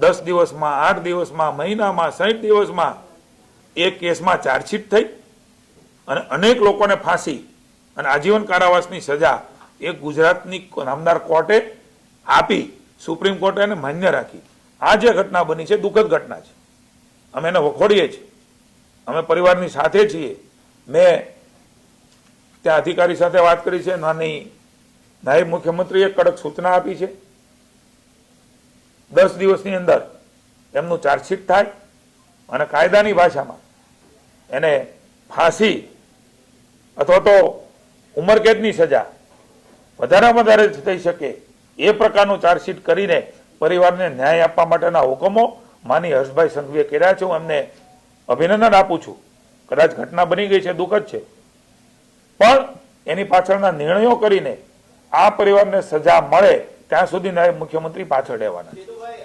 10 દિવસમાં, 8 દિવસમાં, મહિનામાં, 60 દિવસમાં એ કેસમાં ચાર્જશીટ થઈ અને અનેક લોકોને ફાંસી અને આજીવન કારાવાસની સજા એ ગુજરાતની નામદાર કોર્ટે આપી, સુપ્રીમ કોર્ટે એને માન્ય રાખી. આ જે ઘટના બની છે દુઃખદ ઘટના છે. અમે એને વખોડીએ છીએ, અમે પરિવારની સાથે છીએ. મેં ત્યાં અધિકારી સાથે વાત કરી છે, નાયબ મુખ્યમંત્રીએ કડક સૂચના આપી છે 10 દિવસની અંદર એમનું ચાર્જશીટ થાય અને કાયદાની ભાષામાં એને ફાંસી અથવા તો ઉંમરકેદની સજા વધારેમાં વધારે થઈ શકે એ પ્રકારનું ચાર્જશીટ કરીને પરિવારને ન્યાય આપવા માટેના હુકમો માની હર્ષભાઈ સંઘવીએ કર્યા છે. હું એમને અભિનંદન આપું છું. કદાચ ઘટના બની ગઈ છે, દુઃખદ છે, પણ એની પાછળના નિર્ણયો કરીને આ પરિવારને સજા મળે ત્યાં સુધી નાયબ મુખ્યમંત્રી પાછળ રહેવાના છે.